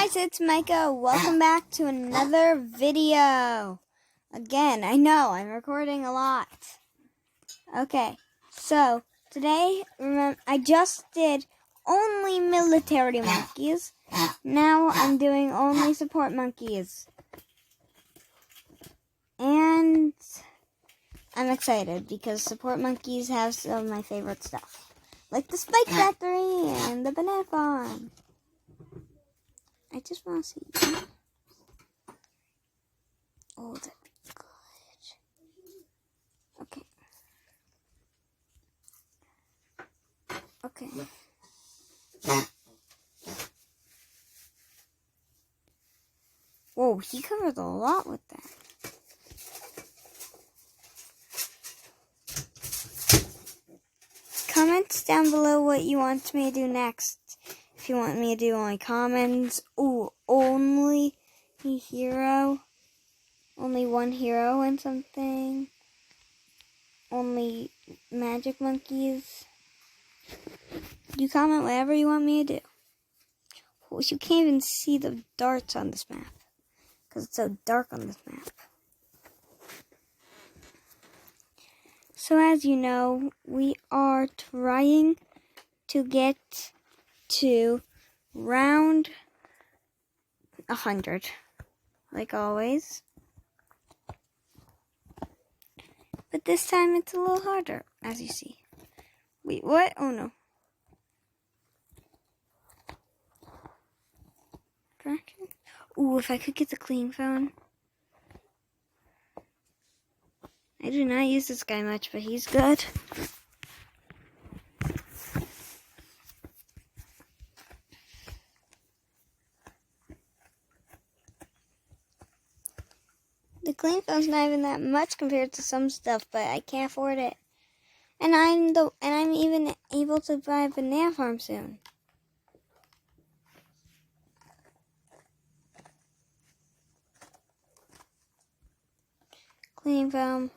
guys, it's Micah. Welcome back to another video. Again, I know, I'm recording a lot. Okay, so today, remember, I just did only military monkeys. Now I'm doing only support monkeys. And I'm excited because support monkeys have some of my favorite stuff. Like the Spike Factory and the Banana Farm. I just want to see. Oh, that'd be good. Okay. Whoa, he covered a lot with that. Comments down below what you want me to do next. If you want me to do only commons, only hero, only one hero and something, only magic monkeys. You comment whatever you want me to do. Oh, you can't even see the darts on this map because it's so dark on this map. So as you know, we are trying to get to round 100, like always. But this time it's a little harder, as you see. Wait, what? Oh no. Ooh, if I could get the clean phone. I do not use this guy much, but he's good. The clean phone's not even that much compared to some stuff, but I can't afford it. And I'm even able to buy a banana farm soon. Clean foam.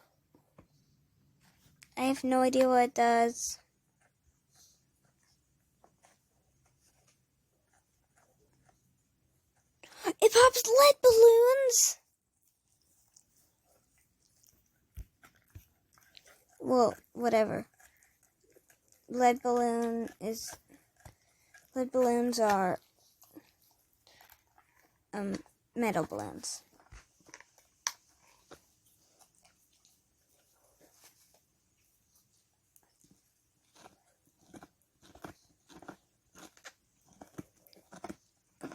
I have no idea what it does. It pops lead balloons? Well, whatever. Lead balloons are metal balloons.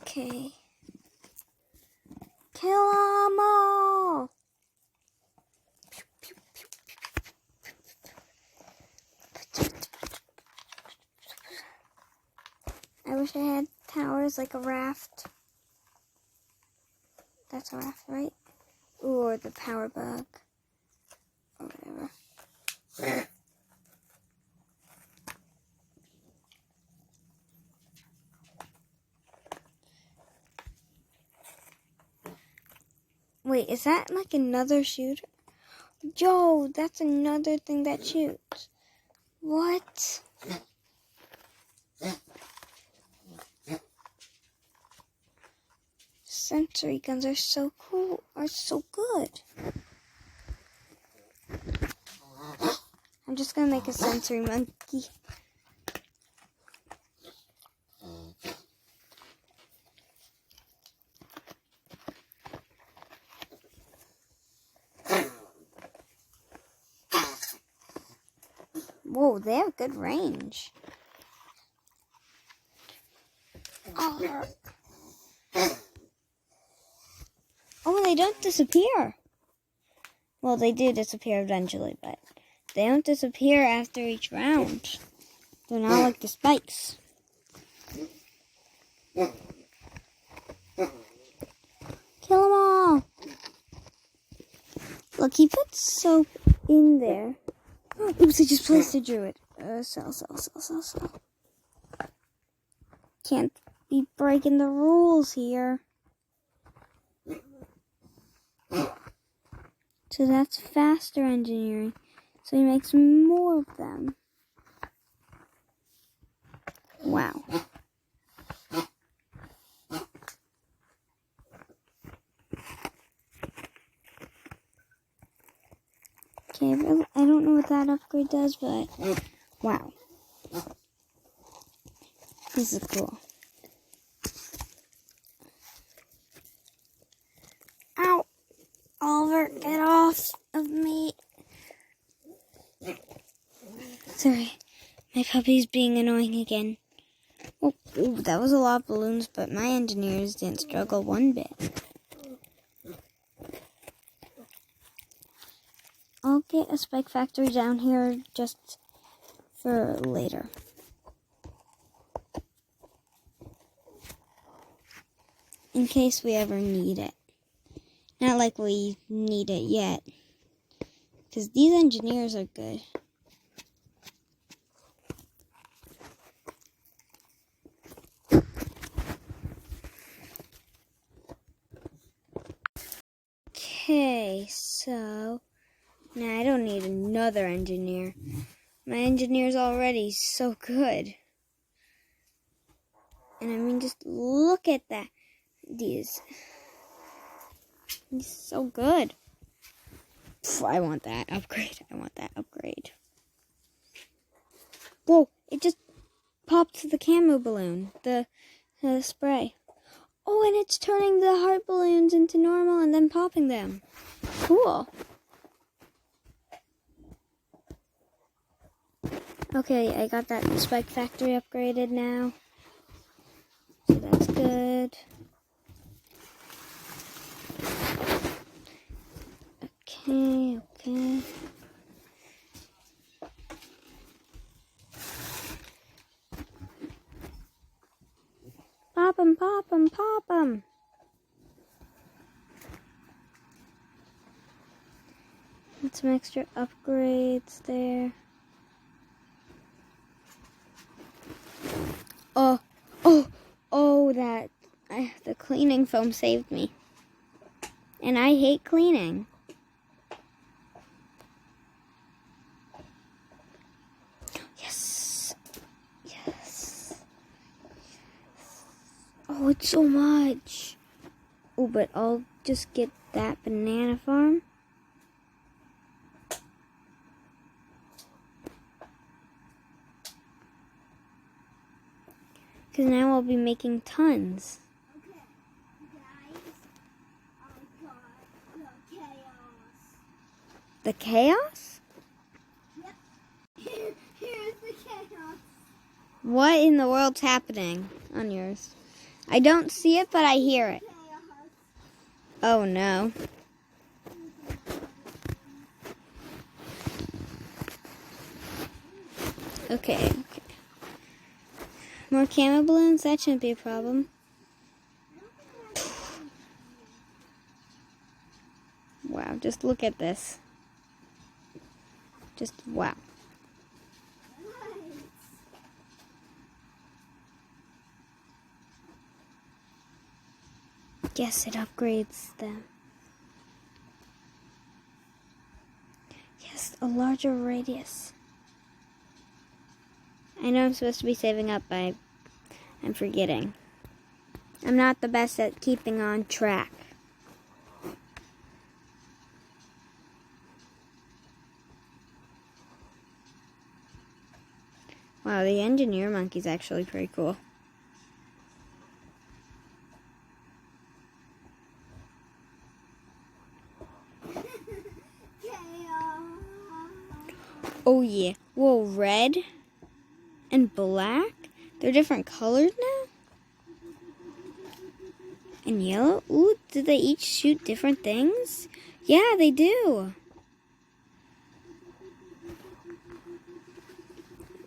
Okay. Kill them all! I wish I had towers like a raft. That's a raft, right? Or the power bug. Or whatever. Wait, is that like another shooter? Yo, that's another thing that shoots. What? Sensory guns are so cool, are so good. I'm just gonna make a sensory monkey. Whoa, they have good range. Oh, they don't disappear. Well, they do disappear eventually, but they don't disappear after each round. They're not like the spikes. Kill them all. Look, he put soap in there. Oops, I just placed a druid. Sell. Can't be breaking the rules here. So that's faster engineering. So he makes more of them. Wow. Okay, I don't know what that upgrade does, but wow. This is cool. Ow! Oliver, get off of me. Sorry, my puppy's being annoying again. Oh, ooh, that was a lot of balloons, but my engineers didn't struggle one bit. I'll get a spike factory down here just for later. In case we ever need it. Not like we need it yet. Because these engineers are good. Okay, so now I don't need another engineer. My engineer's already so good. And I mean, just look at that. He's so good. I want that upgrade. I want that upgrade. Whoa, it just popped the camo balloon, the spray. Oh, and it's turning the heart balloons into normal and then popping them. Cool. Okay, I got that spike factory upgraded now. So that's good. Okay. Pop 'em, pop 'em, pop 'em. Get some extra upgrades there. The cleaning foam saved me. And I hate cleaning. Yes. Oh, it's so much. Oh, but I'll just get that banana farm. Because now I'll be making tons. Okay, guys, I got the chaos. The chaos? Yep. Here's the chaos. What in the world's happening on yours? I don't see it, but I hear it. Chaos. Oh no. Okay. More camo balloons? That shouldn't be a problem. Wow, just look at this. Just wow. Yes, it upgrades them. Yes, a larger radius. I know I'm supposed to be saving up, but I'm forgetting. I'm not the best at keeping on track. Wow, the engineer monkey's actually pretty cool. Oh yeah. Whoa, red and black? They're different colors now? And yellow? Ooh, do they each shoot different things? Yeah, they do.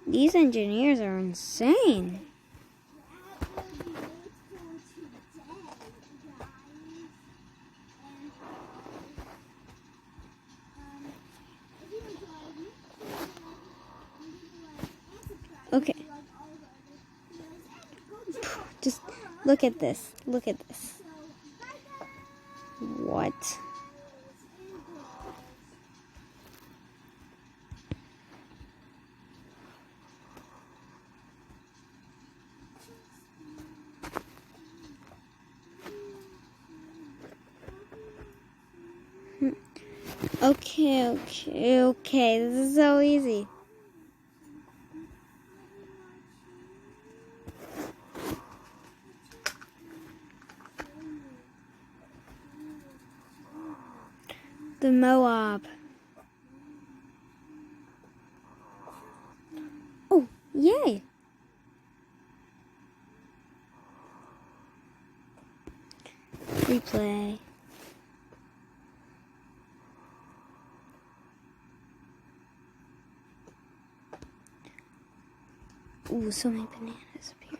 These engineers are insane. Okay. Just look at this. Look at this. What? Okay. This is so easy. The Moab. Oh, yay! Replay. Ooh, so many bananas up here.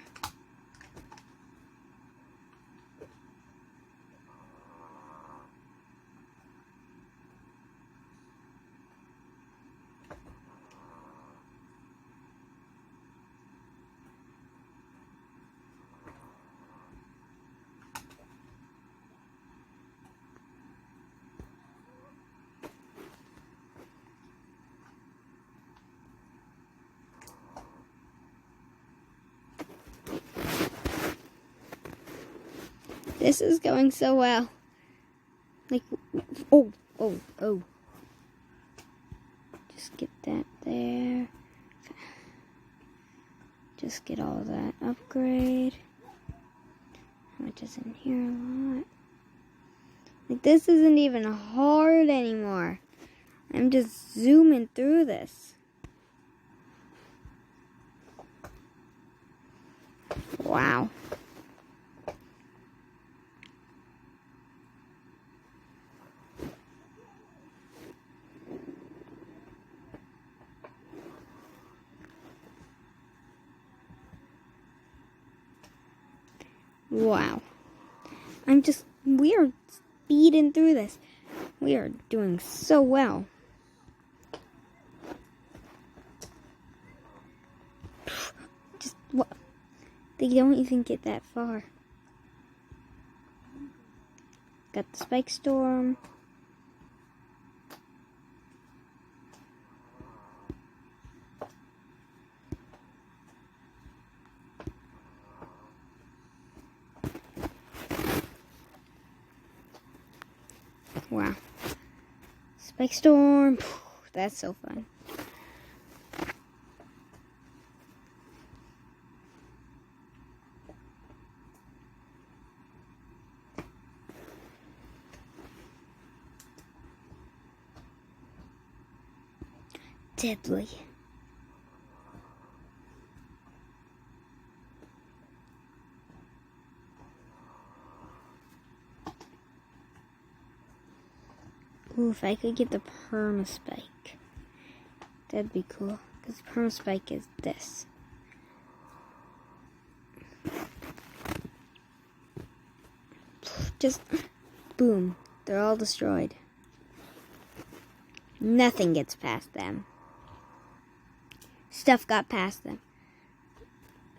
This is going so well. Like, oh. Just get that there. Just get all that upgrade. How much is in here? A lot. Like, this isn't even hard anymore. I'm just zooming through this. Wow. Wow. We are speeding through this. We are doing so well. Just what? They don't even get that far. Got the spike storm. Wow. Spike storm. That's so fun. Deadly. Ooh, if I could get the perma-spike, that'd be cool. Because perma-spike is this. Just, boom. They're all destroyed. Nothing gets past them. Stuff got past them.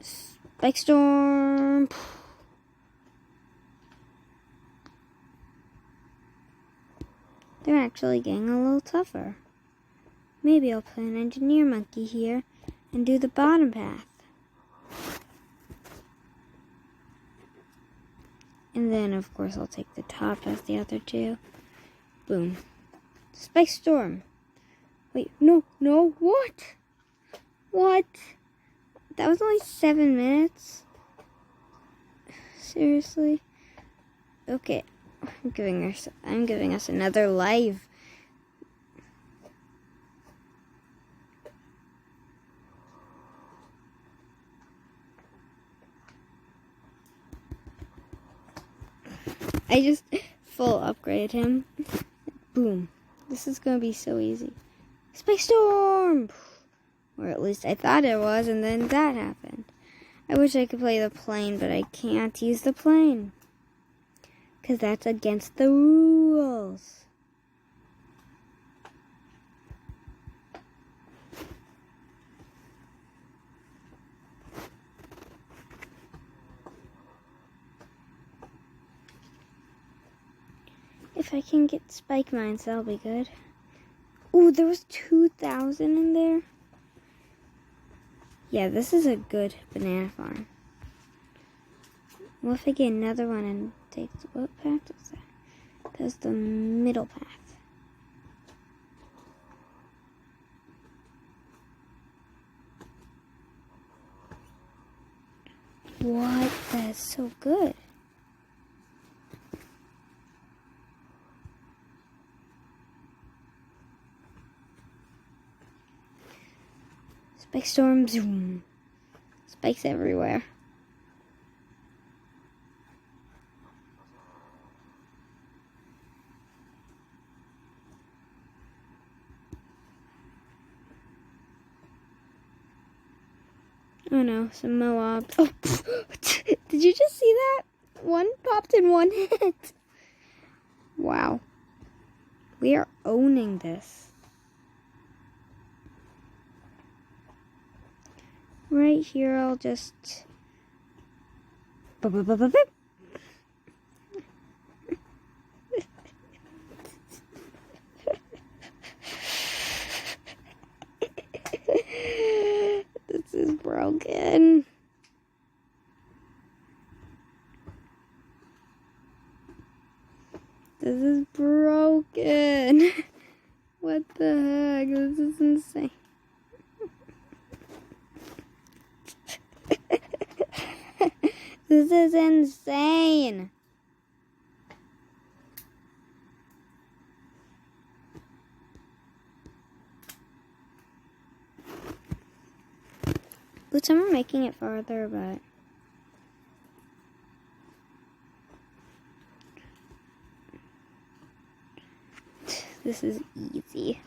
Spike storm. They're actually getting a little tougher. Maybe I'll play an engineer monkey here and do the bottom path. And then, of course, I'll take the top as the other two. Boom. Spike storm. Wait, no, what? What? That was only 7 minutes? Seriously? Okay. I'm giving us another life. I just full upgrade him. Boom. This is gonna be so easy. Space storm! Or at least I thought it was, and then that happened. I wish I could play the plane, but I can't use the plane. Because that's against the rules. If I can get spike mines, that'll be good. Ooh, there was 2,000 in there. Yeah, this is a good banana farm. What if I get another one and take what path is that? That's the middle path. What? That's so good. Spike storm, zoom. Spikes everywhere. Oh no, some Moabs. Oh, did you just see that? One popped in one hit. Wow. We are owning this. Right here, I'll just... This is broken. This is broken. What the heck? This is insane. This is insane. Ooh, some are making it farther, but... This is easy.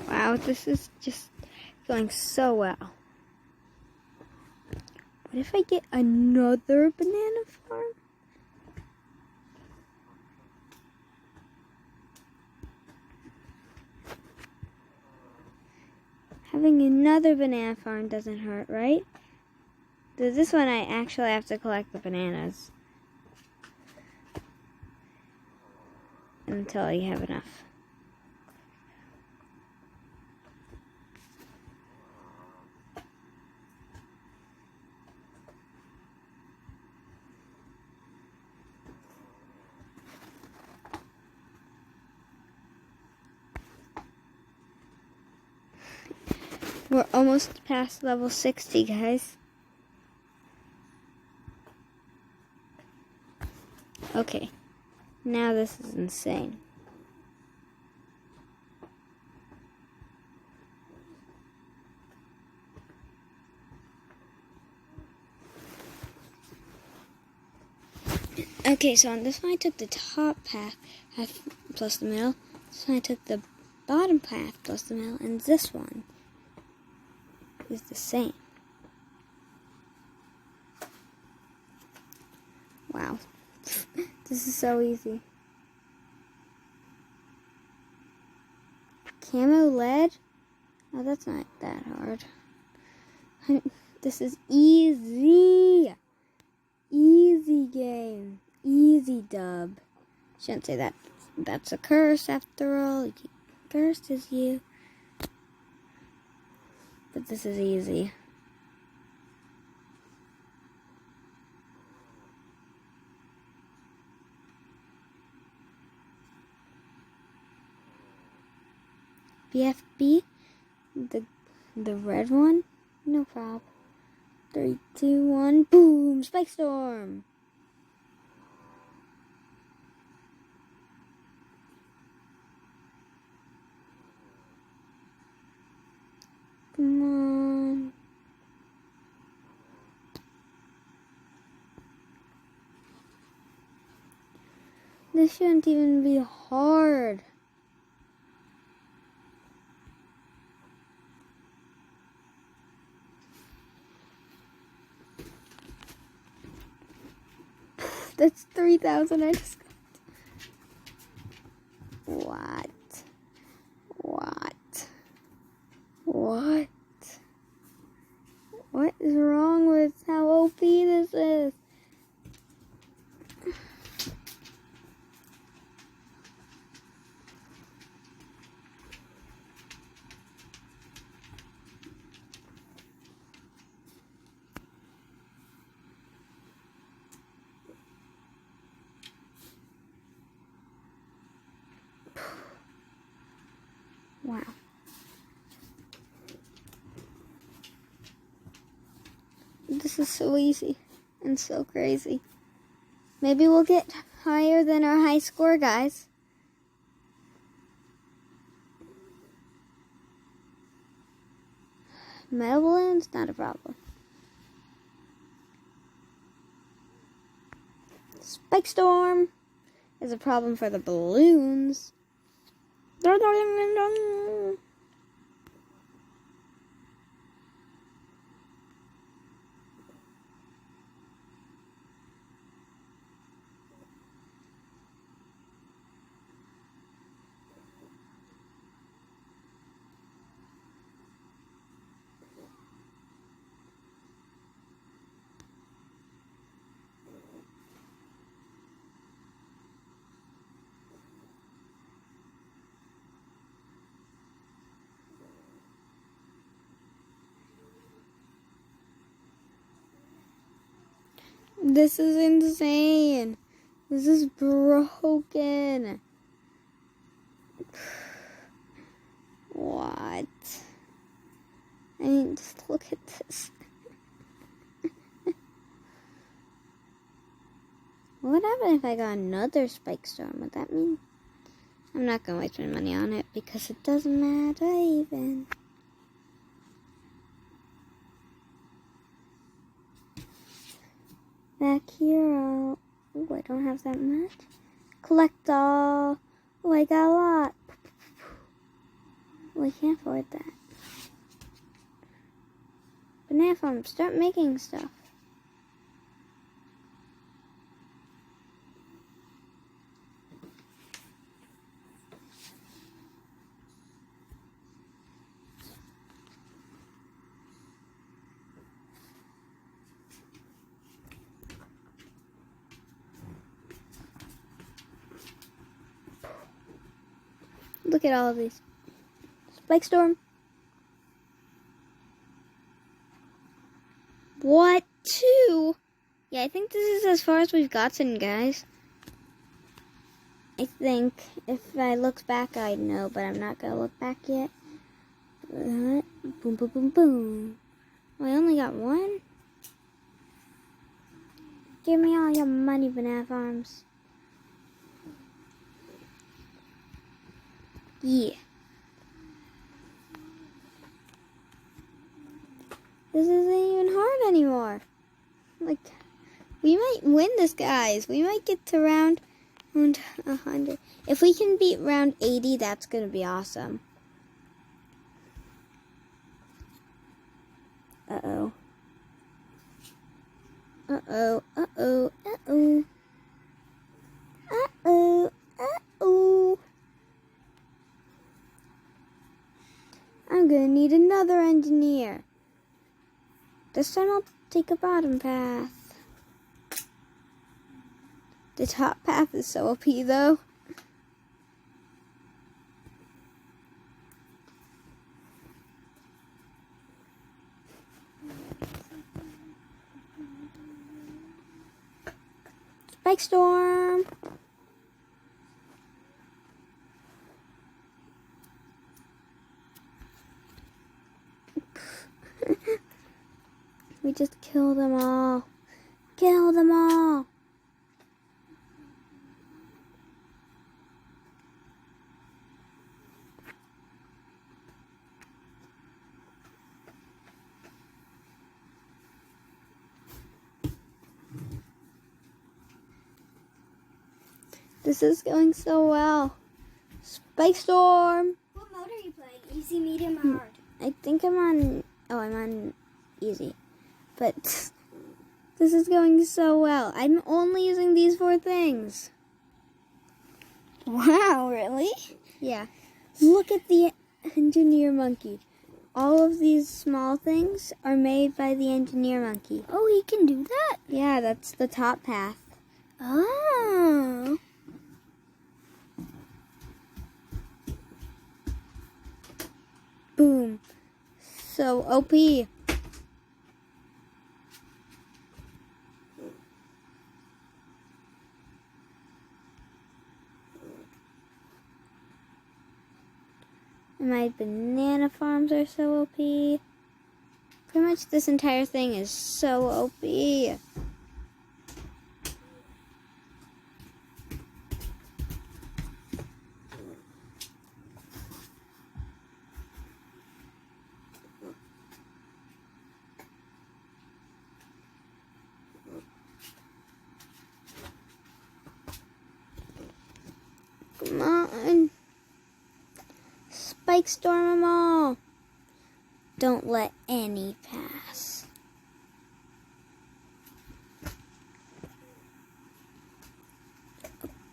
Wow, this is just going so well. What if I get another banana farm? Having another banana farm doesn't hurt, right? This one I actually have to collect the bananas until I have enough. We're almost past level 60, guys. Okay, now this is insane. Okay, so on this one I took the top path plus the middle. This one I took the bottom path plus the middle, and this one is the same. Wow. This is so easy. Camo lead? Oh, that's not that hard. This is easy. Easy game. Easy dub. Shouldn't say that. That's a curse after all. Cursed is you. But this is easy. BFB, the red one, no problem. 3, 2, 1, boom! Spike storm. Come on. This shouldn't even be hard. That's 3,000 I just got. What? What is wrong with how OP this is? This is so easy and so crazy. Maybe we'll get higher than our high score, guys. Metal balloons, not a problem. Spike storm is a problem for the balloons. This is insane. This is broken. What? I mean, just look at this. What would happen if I got another spike storm? Would that mean? I'm not going to waste my money on it because it doesn't matter even. Back hero. Oh, I don't have that much. Collect all. Oh, I got a lot. Oh, I can't afford that. Banana farm, start making stuff. Look at all of these. Spike storm. What? 2? Yeah, I think this is as far as we've gotten, guys. I think if I looked back, I'd know, but I'm not gonna look back yet. Boom, boom, boom, boom. Oh, I only got 1? Give me all your money, banana farms. Yeah. This isn't even hard anymore. Like, we might win this, guys. We might get to round 100. If we can beat round 80, that's going to be awesome. Uh-oh. Uh-oh. Uh-oh. Uh-oh. Uh-oh. Uh-oh. I'm going to need another engineer. This time I'll take a bottom path. The top path is so OP though. Spike storm. We just kill them all. Kill them all. This is going so well. Spike storm. What mode are you playing? Easy, medium, or hard? I think I'm on easy. But this is going so well. I'm only using these 4 things. Wow, really? Yeah. Look at the engineer monkey. All of these small things are made by the engineer monkey. Oh, he can do that? Yeah, that's the top path. Oh. Boom. So OP. My banana farms are so OP. Pretty much this entire thing is so OP. Come on. Spike storm them all. Don't let any pass.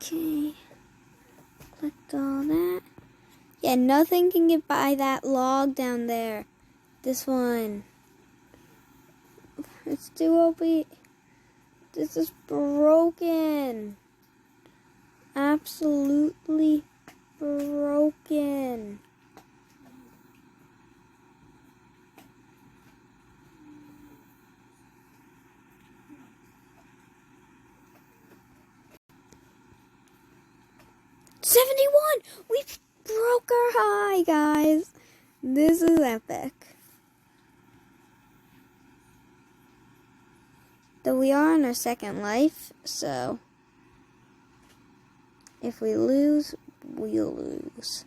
Okay. Collect all that. Yeah, nothing can get by that log down there. This one. It's too OP. This is broken. Absolutely broken. We broke our high, guys. This is epic. Though we are on our second life, so if we lose, we'll lose.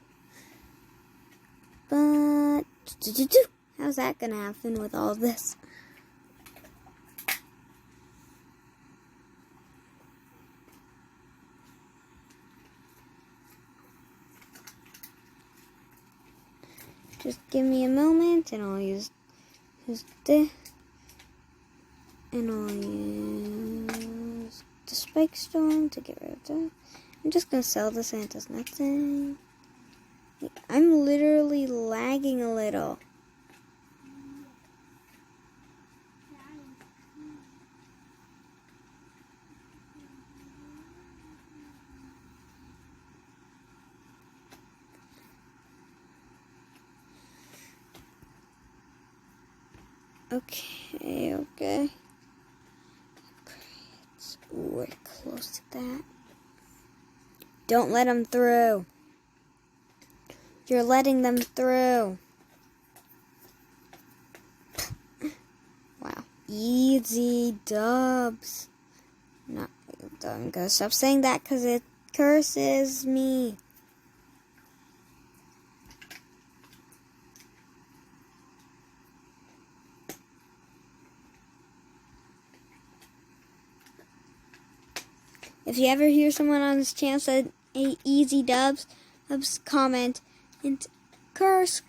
But how's that gonna happen with all this? Just give me a moment and I'll use this. And I'll use the spike storm to get rid of that. I'm just gonna sell this and it does nothing. I'm literally lagging a little. Okay. We're close to that. Don't let them through. You're letting them through. Wow. Easy dubs. No, I'm gonna stop saying that because it curses me. If you ever hear someone on this channel say easy dubs, comment and curse.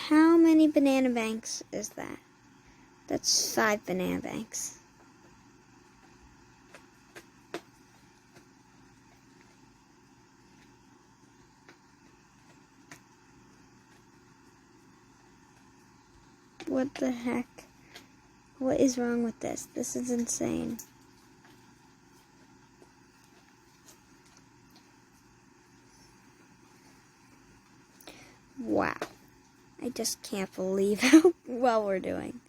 How many banana banks is that? That's 5 banana banks. What the heck? What is wrong with this? This is insane. Wow. I just can't believe how well we're doing.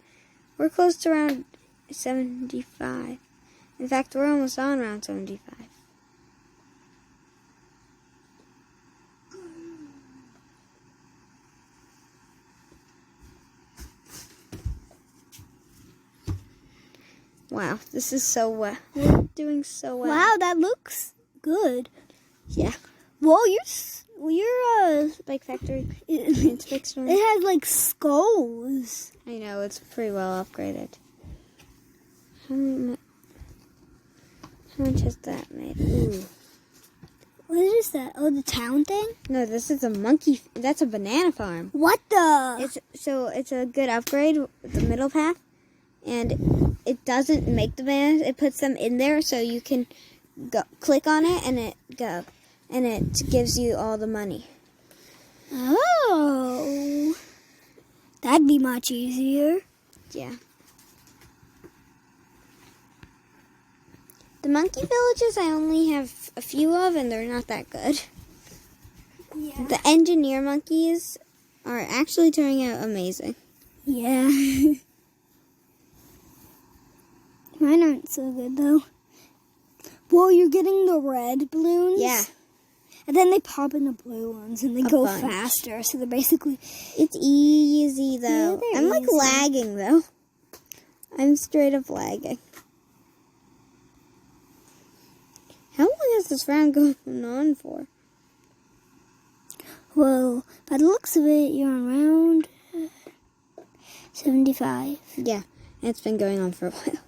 We're close to round 75. In fact, we're almost on round 75. Wow, this is so well. We're doing so well. Wow, that looks good. Yeah. Whoa, you're Spike Factory. It has like skulls. I know, it's pretty well upgraded. How much has that made? Ooh. What is that? Oh, the town thing? No, this is a monkey. That's a banana farm. What the? It's a good upgrade. The middle path, and it doesn't make the bananas. It puts them in there so you can click on it and it gives you all the money. Oh, that'd be much easier. Yeah. The monkey villages I only have a few of, and they're not that good. Yeah. The engineer monkeys are actually turning out amazing. Yeah. Mine aren't so good, though. Well, you're getting the red balloons. Yeah. And then they pop in the blue ones, and they go bunch. faster. So they're basically... It's easy, though. Yeah, I'm, like, easy. lagging, though. I'm straight up lagging. How long has this round gone on for? Well, by the looks of it, you're on round 75. Yeah, it's been going on for a while.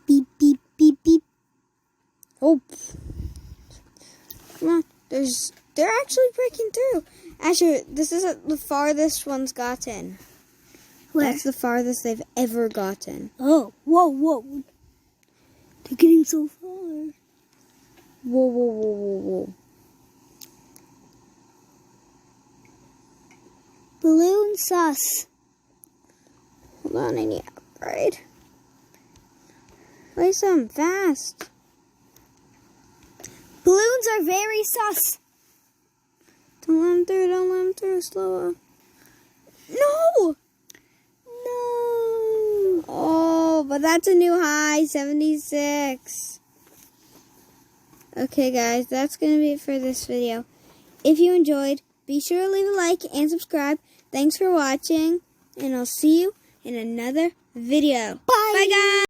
Beep, beep, beep, beep. Oh. Come on. They're actually breaking through. Actually, this is the farthest one's gotten. Where? That's the farthest they've ever gotten. Oh, whoa, whoa. They're getting so far. Whoa, whoa, whoa, whoa, whoa. Balloon sus. Hold on, I need to upgrade. Play some fast. Balloons are very sus. Don't let them through, don't let them through. Slow up. No! No. Oh, but that's a new high, 76. Okay, guys, that's going to be it for this video. If you enjoyed, be sure to leave a like and subscribe. Thanks for watching, and I'll see you in another video. Bye. Bye, guys!